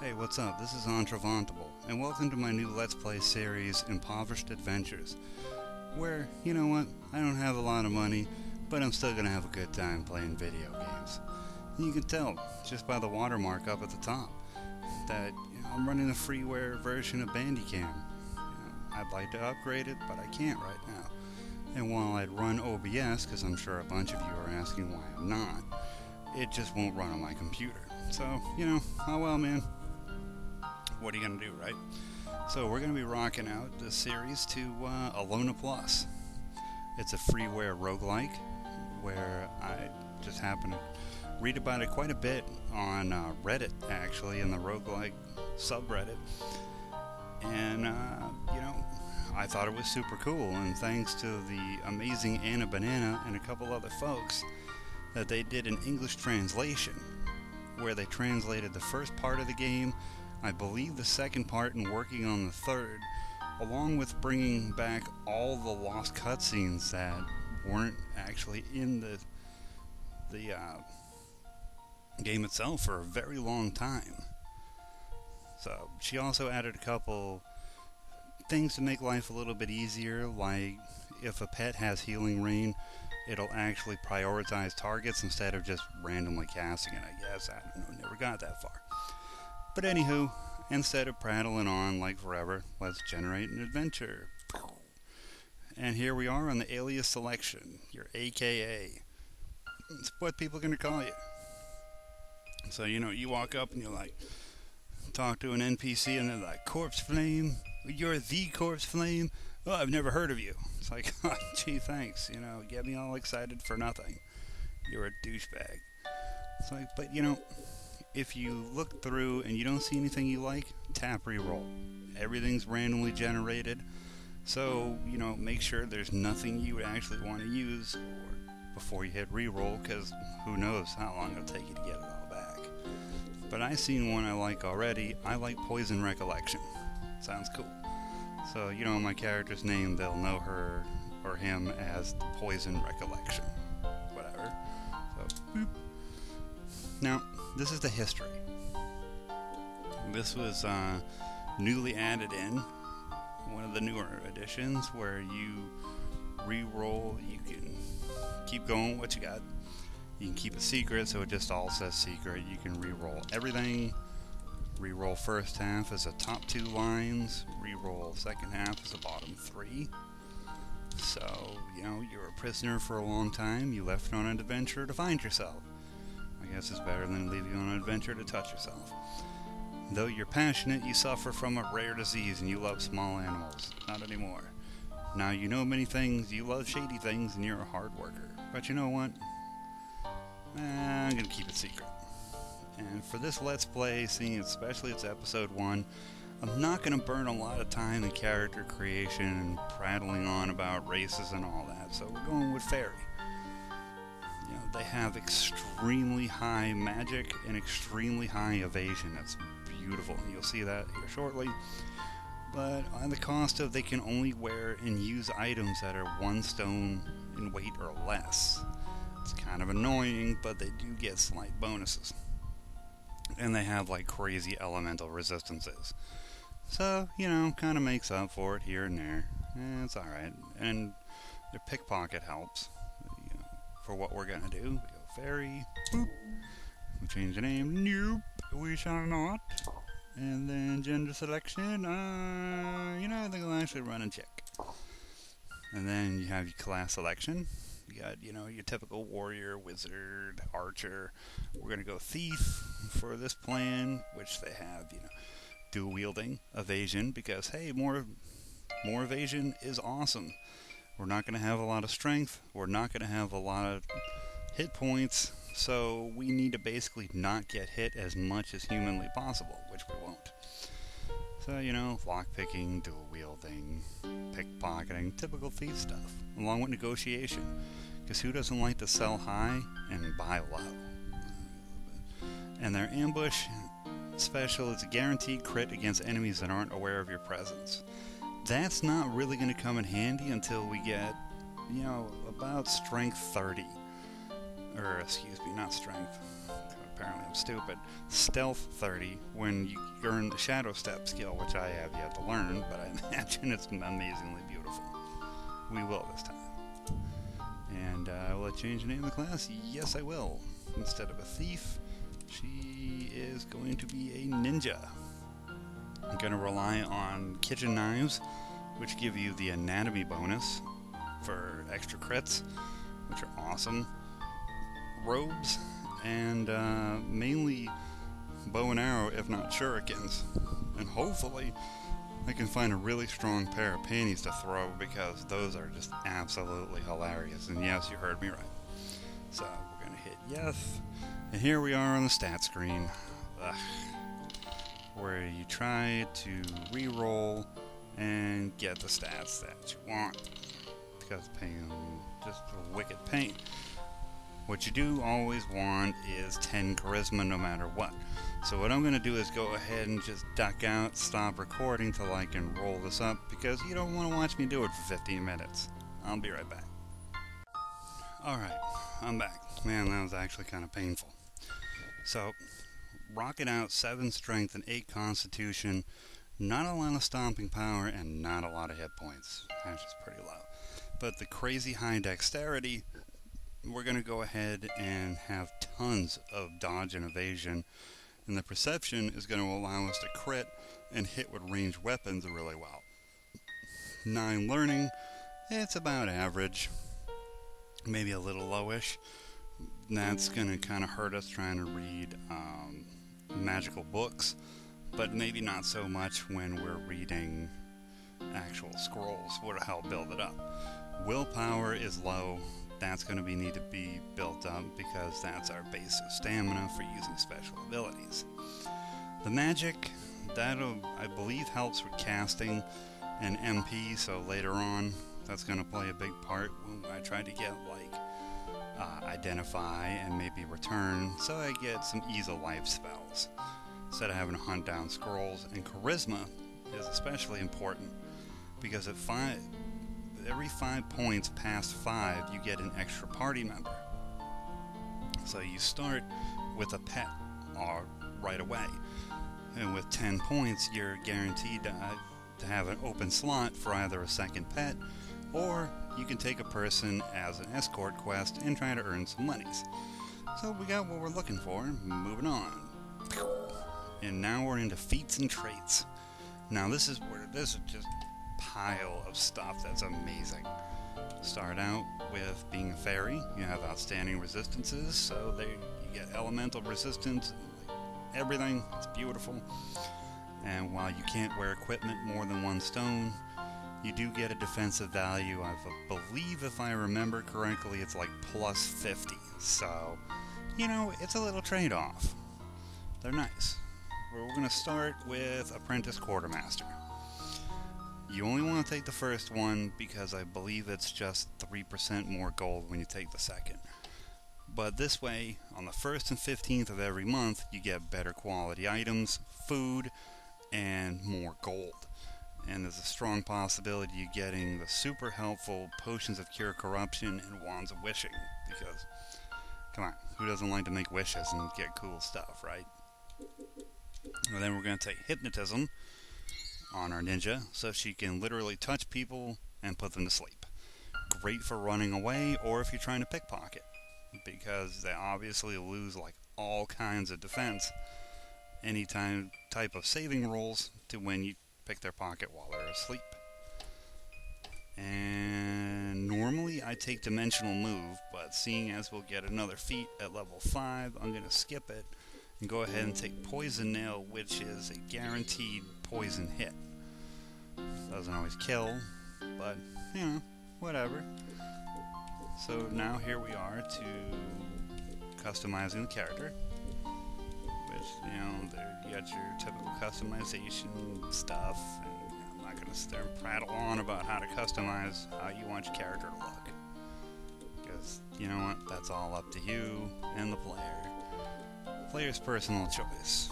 Hey, what's up? This is Entrevantable, and welcome to my new Let's Play series, Impoverished Adventures, where, you know what, I don't have a lot of money, but I'm still gonna have a good time playing video games. And you can tell, just by the watermark up at the top, that I'm running a freeware version of Bandicam. I'd like to upgrade it, but I can't right now. And while I'd run OBS, because I'm sure a bunch of you are asking why I'm not, it just won't run on my computer. So, oh well, man. What are you going to do, right? So we're going to be rocking out this series to Elona Plus. It's a freeware roguelike where I just happen to read about it quite a bit on Reddit, actually, in the roguelike subreddit. And, I thought it was super cool, and thanks to the amazing Anna Banana and a couple other folks, that they did an English translation where they translated the first part of the game, I believe the second part, and working on the third, along with bringing back all the lost cutscenes that weren't actually in the game itself for a very long time. So she also added a couple things to make life a little bit easier, like if a pet has healing rain, it'll actually prioritize targets instead of just randomly casting it, I guess. I don't know, never got that far. But anywho, instead of prattling on like forever, let's generate an adventure. And here we are on the alias selection, your AKA. It's what people are going to call you. So, you walk up and you talk to an NPC and they're like, Corpse Flame? You're the Corpse Flame? Oh, I've never heard of you. It's like, oh, gee, thanks. Get me all excited for nothing. You're a douchebag. It's like, but if you look through and you don't see anything you like, tap reroll. Everything's randomly generated. So, make sure there's nothing you would actually want to use before you hit reroll, because who knows how long it'll take you to get it all back. But I seen one I like already. I like Poison Recollection. Sounds cool. So, my character's name, they'll know her or him as Poison Recollection. Whatever. So, boop. Now, this is the history. This was newly added in, one of the newer editions, where you re-roll, you can keep going what you got. You can keep it secret, so it just all says secret. You can re-roll everything. Re-roll first half as the top 2 lines. Re-roll second half as the bottom 3. So, you're a prisoner for a long time. You left on an adventure to find yourself. I guess it's better than leaving on an adventure to touch yourself. Though you're passionate, you suffer from a rare disease and you love small animals. Not anymore. Now you know many things, you love shady things, and you're a hard worker. But you know what? I'm going to keep it secret. And for this Let's Play, seeing especially it's episode 1, I'm not going to burn a lot of time in character creation and prattling on about races and all that. So we're going with Fairy. They have extremely high magic and extremely high evasion. That's beautiful, and you'll see that here shortly. But on the cost of they can only wear and use items that are 1 stone in weight or less. It's kind of annoying, but they do get slight bonuses. And they have crazy elemental resistances. So, kind of makes up for it here and there. It's alright. And their pickpocket helps. For what we're gonna do. We go Fairy, boop. We change the name, nope, we shall not. And then gender selection, I think I'll actually run and check. And then you have your class selection. You got, your typical warrior, wizard, archer. We're gonna go thief for this plan, which they have, dual wielding, evasion, because hey, more evasion is awesome. We're not going to have a lot of strength. We're not going to have a lot of hit points. So we need to basically not get hit as much as humanly possible, which we won't. So, lockpicking, dual wielding, pickpocketing, typical thief stuff, along with negotiation. Because who doesn't like to sell high and buy low? And their ambush special is a guaranteed crit against enemies that aren't aware of your presence. That's not really going to come in handy until we get, about strength 30. Or, excuse me, not strength. apparently I'm stupid. Stealth 30 when you earn the shadow step skill, which I have yet to learn, but I imagine it's amazingly beautiful. We will this time. And will I change the name of the class? Yes, I will. Instead of a thief, she is going to be a ninja. I'm going to rely on kitchen knives, which give you the anatomy bonus for extra crits, which are awesome. Robes, and mainly bow and arrow, if not shurikens. And hopefully I can find a really strong pair of panties to throw, because those are just absolutely hilarious. And yes, you heard me right. So we're going to hit yes, and here we are on the stat screen, where you try to re-roll and get the stats that you want, because pain, just a wicked pain. What you do always want is 10 charisma no matter what. So what I'm going to do is go ahead and just duck out, stop recording till I can roll this up, because you don't want to watch me do it for 15 minutes. I'll be right back. Alright, I'm back. Man, that was actually kind of painful. So, rocking out 7 strength and 8 constitution, not a lot of stomping power, and not a lot of hit points. That's just pretty low. But the crazy high dexterity, we're going to go ahead and have tons of dodge and evasion, and the perception is going to allow us to crit and hit with ranged weapons really well. 9 learning, it's about average, maybe a little lowish. That's going to kind of hurt us trying to read magical books, but maybe not so much when we're reading actual scrolls, would help build it up. Willpower is low. That's going to need to be built up, because that's our base of stamina for using special abilities. The magic, that I believe helps with casting and MP, so later on that's going to play a big part when I try to get identify and maybe return, so I get some ease of life spells instead of having to hunt down scrolls. And charisma is especially important, because at every 5 points past 5, you get an extra party member. So you start with a pet right away, and with 10 points, you're guaranteed to have an open slot for either a second pet, or you can take a person as an escort quest and try to earn some monies. So we got what we're looking for. Moving on. And now we're into feats and traits. Now this is just pile of stuff that's amazing. Start out with being a fairy. You have outstanding resistances, so you get elemental resistance, everything. It's beautiful. And while you can't wear equipment more than 1 stone, you do get a defensive value. I believe, if I remember correctly, it's like plus 50. So, it's a little trade-off. They're nice. We're going to start with Apprentice Quartermaster. You only want to take the first one, because I believe it's just 3% more gold when you take the second. But this way, on the 1st and 15th of every month, you get better quality items, food, and more gold. And there's a strong possibility of you getting the super helpful Potions of Cure Corruption and Wands of Wishing, because, come on, who doesn't like to make wishes and get cool stuff, right? And then we're going to take Hypnotism on our ninja, so she can literally touch people and put them to sleep. Great for running away, or if you're trying to pickpocket, because they obviously lose all kinds of defense any type of saving rolls to when you pick their pocket while they're asleep. And normally I take Dimensional Move, but seeing as we'll get another feat at level 5, I'm going to skip it and go ahead and take Poison Nail, which is a guaranteed poison hit. Doesn't always kill, but, whatever. So now here we are to customizing the character, which, you got your typical customization stuff, and I'm not going to sit there and prattle on about how to customize how you want your character to look, because, you know what, that's all up to you and the player. Player's personal choice.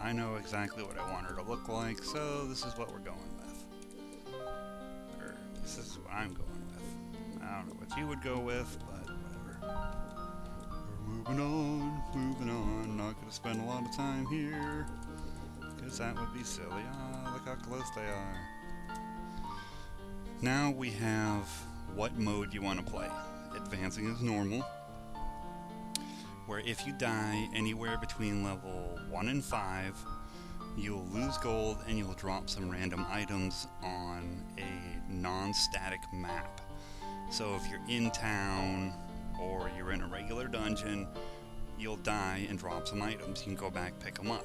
I know exactly what I want her to look like, so this is what we're going with. Or this is what I'm going with. I don't know what you would go with, but whatever. moving on. Not gonna spend a lot of time here, because that would be silly. Look how close they are. Now we have what mode you want to play. Advancing is normal, where if you die anywhere between level 1 and 5, you'll lose gold and you'll drop some random items on a non-static map. So if you're in town or you're in a regular dungeon, you'll die and drop some items. You can go back, pick them up.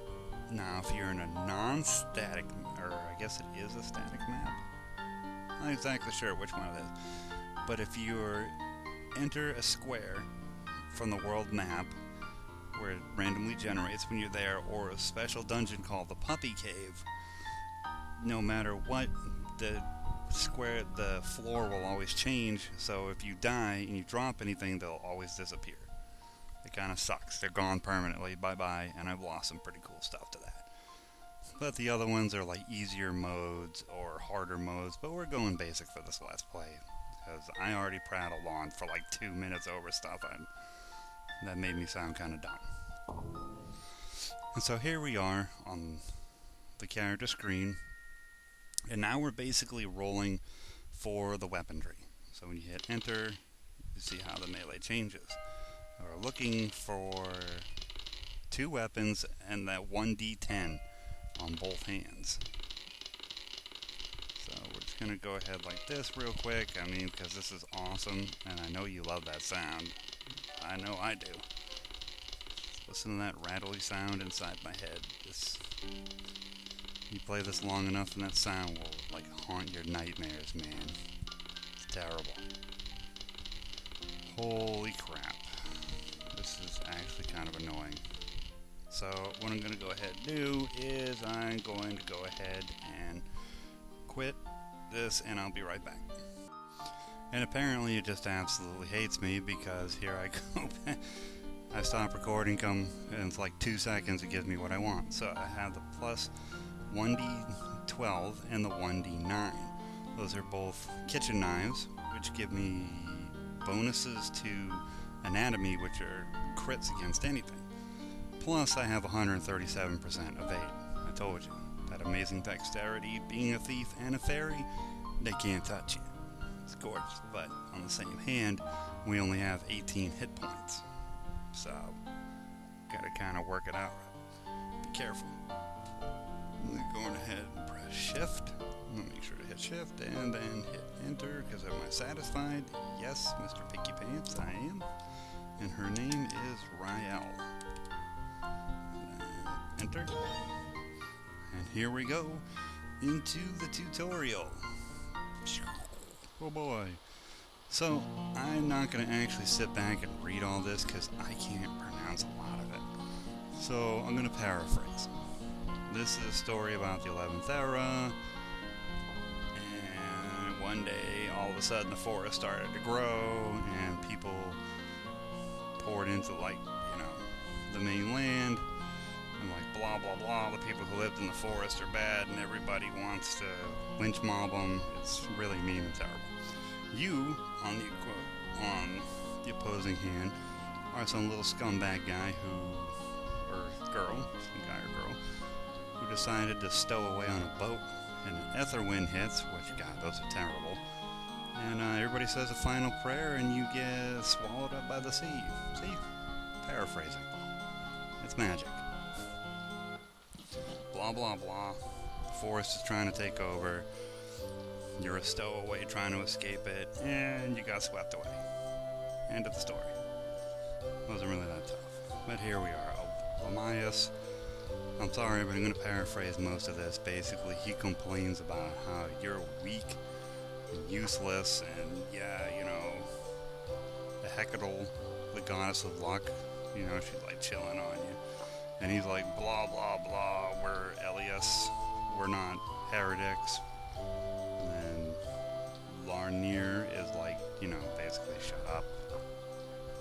Now if you're in a non-static, or I guess it is a static map, I'm not exactly sure which one it is, but if you enter a square from the world map where it randomly generates when you're there, or a special dungeon called the Puppy Cave, no matter what, the floor will always change. So if you die and you drop anything, they'll always disappear. It kind of sucks. They're gone permanently. Bye-bye. And I've lost some pretty cool stuff to that. But the other ones are like easier modes or harder modes. But we're going basic for this Let's Play, because I already prattled on for like 2 minutes over stuff that made me sound kind of dumb. And so here we are on the character screen. And now we're basically rolling for the weaponry. So when you hit enter, you see how the melee changes. We're looking for 2 weapons and that 1d10 on both hands. So we're just going to go ahead like this real quick. I mean, because this is awesome, and I know you love that sound. I know I do. Listen to that rattly sound inside my head. You play this long enough and that sound will like haunt your nightmares, man. It's terrible. Holy crap. This is actually kind of annoying. So what I'm going to go ahead and do is I'm going to go ahead and quit this, and I'll be right back. And apparently it just absolutely hates me, because here I go back. I stop recording, and it's like 2 seconds, it gives me what I want. So I have the plus 1d12 and the 1d9. Those are both kitchen knives, which give me bonuses to anatomy, which are crits against anything. Plus I have 137% evade. I told you, that amazing dexterity. Being a thief and a fairy, they can't touch you. It's gorgeous, but on the same hand, we only have 18 hit points. So, gotta kind of work it out. Be careful. I'm going ahead and press shift. I'm gonna make sure to hit shift and then hit enter, because am I satisfied? Yes, Mr. Picky Pants, I am. And her name is Rael. Enter. And here we go into the tutorial. Oh boy. So, I'm not going to actually sit back and read all this, because I can't pronounce a lot of it. So, I'm going to paraphrase. This is a story about the 11th era, and one day, all of a sudden, the forest started to grow, and people poured into, the mainland, and blah blah blah, the people who lived in the forest are bad, and everybody wants to lynch mob them. It's really mean and terrible. You, on the opposing hand, are some little scumbag guy some guy or girl, who decided to stow away on a boat, and an ether wind hits, which, God, those are terrible, and everybody says a final prayer, and you get swallowed up by the sea. See? Paraphrasing. It's magic. Blah blah blah. The forest is trying to take over. You're a stowaway trying to escape it, and you got swept away. End of the story. Wasn't really that tough. But here we are. Lamias. I'm sorry, but I'm going to paraphrase most of this. Basically, he complains about how you're weak and useless, and the Hecate, the goddess of luck, she's chilling on you. And he's like, blah blah blah, we're Elias, we're not heretics. And Larnier is basically shut up.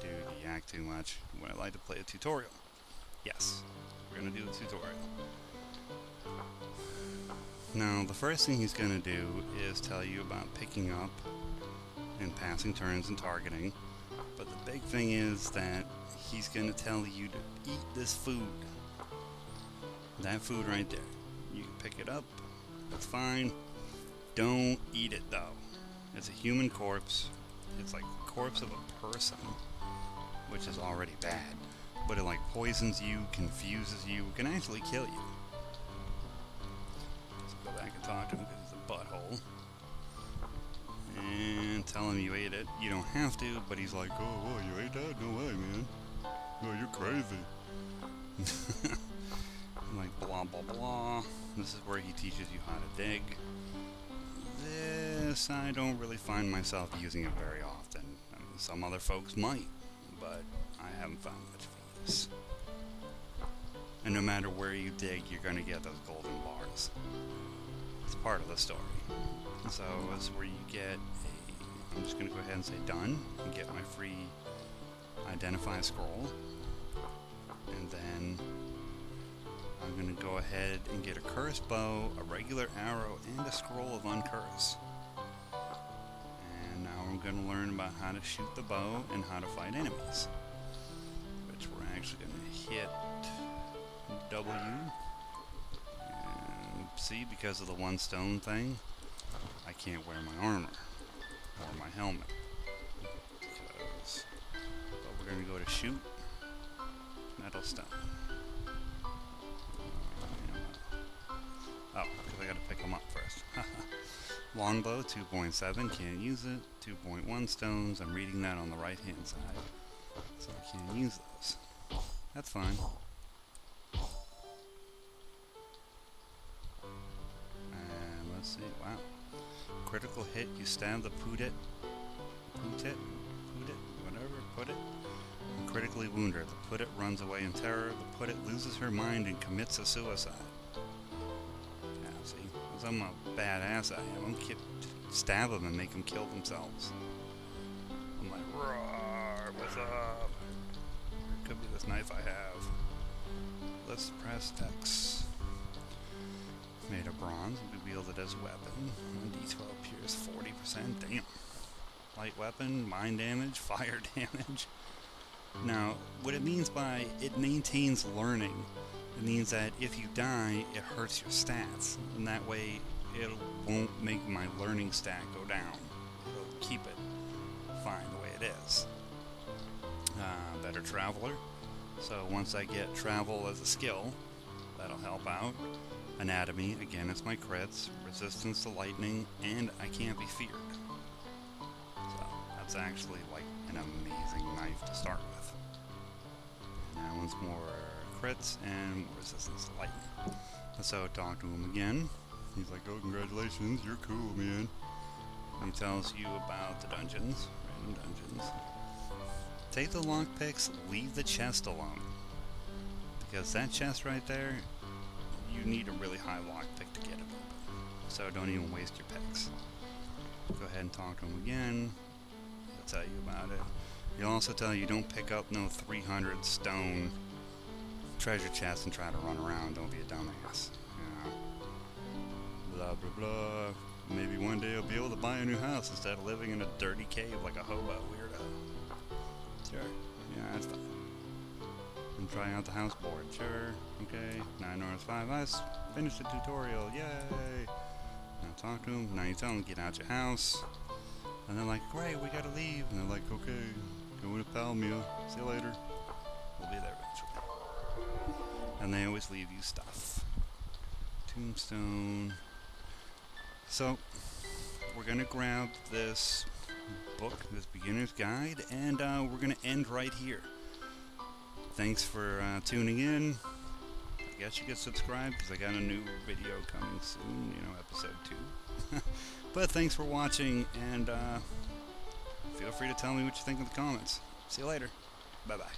Dude, you act too much. Would I like to play a tutorial? Yes, we're going to do the tutorial. Now, the first thing he's going to do is tell you about picking up and passing turns and targeting. But the big thing is that he's going to tell you to eat this food. That food right there. You can pick it up. That's fine. Don't eat it, though. It's a human corpse. It's like the corpse of a person, which is already bad. But it like poisons you, confuses you, can actually kill you. Let's go back and talk to him because it's a butthole. And tell him you ate it. You don't have to, but he's like, oh, well, you ate that? No way, man. Oh, you're crazy. Like, blah, blah, blah. This is where he teaches you how to dig. This, I don't really find myself using it very often. I mean, some other folks might, but I haven't found much for this. And no matter where you dig, you're going to get those golden bars. It's part of the story. So it's where you get I'm just going to go ahead and say done and get my free identify scroll. And then I'm going to go ahead and get a cursed bow, a regular arrow, and a scroll of uncurse. And now we're going to learn about how to shoot the bow and how to fight enemies. Which we're actually going to hit W. And see, because of the one stone thing, I can't wear my armor or my helmet. But we're going to go to shoot, metal stone. Oh, because I got to pick them up first. Longbow, 2.7, can't use it. 2.1 stones, I'm reading that on the right hand side, so I can't use those. That's fine. And let's see, wow. Critical hit, you stab the put it, whatever, put it, and critically wound her. The put it runs away in terror. The put it loses her mind and commits a suicide. Yeah, see, because I'm a badass, I am. I'm stab them and make them kill themselves. I'm like, roar, what's up? It could be this knife I have. Let's press X. Made of bronze, and we wield it as a weapon. D12 pierce 40%. Damn. Light weapon, mind damage, fire damage. Now, what it means by it maintains learning, it means that if you die, it hurts your stats, and that way it won't make my learning stat go down. It'll keep it fine the way it is. Better traveler. So once I get travel as a skill, that'll help out. Anatomy, again, it's my crits, resistance to lightning, and I can't be feared. So, that's actually like an amazing knife to start with. And that one's more crits and more resistance to lightning. So, talk to him again. He's like, oh, congratulations, you're cool, man. And he tells you about the dungeons, random dungeons. Take the lockpicks, leave the chest alone. Because that chest right there, you need a really high lockpick to get it open. So don't even waste your picks. Go ahead and talk to him again. He'll tell you about it. He'll also tell you don't pick up no 300 stone treasure chests and try to run around. Don't be a dumbass. You know. Blah, blah, blah. Maybe one day you'll be able to buy a new house instead of living in a dirty cave like a hobo weirdo. Sure. Yeah, that's fine. I'm trying out the house board. Sure. Okay. 9 hours 5. I finished the tutorial. Yay! Now talk to them. Now you tell them to get out your house. And they're like, great, we gotta leave. And they're like, okay, going to Palmia. See you later. We'll be there eventually. And they always leave you stuff. Tombstone. So, we're gonna grab this book, this beginner's guide, and we're gonna end right here. Thanks for tuning in. I guess you could subscribe because I got a new video coming soon, episode 2. But thanks for watching, and feel free to tell me what you think in the comments. See you later. Bye-bye.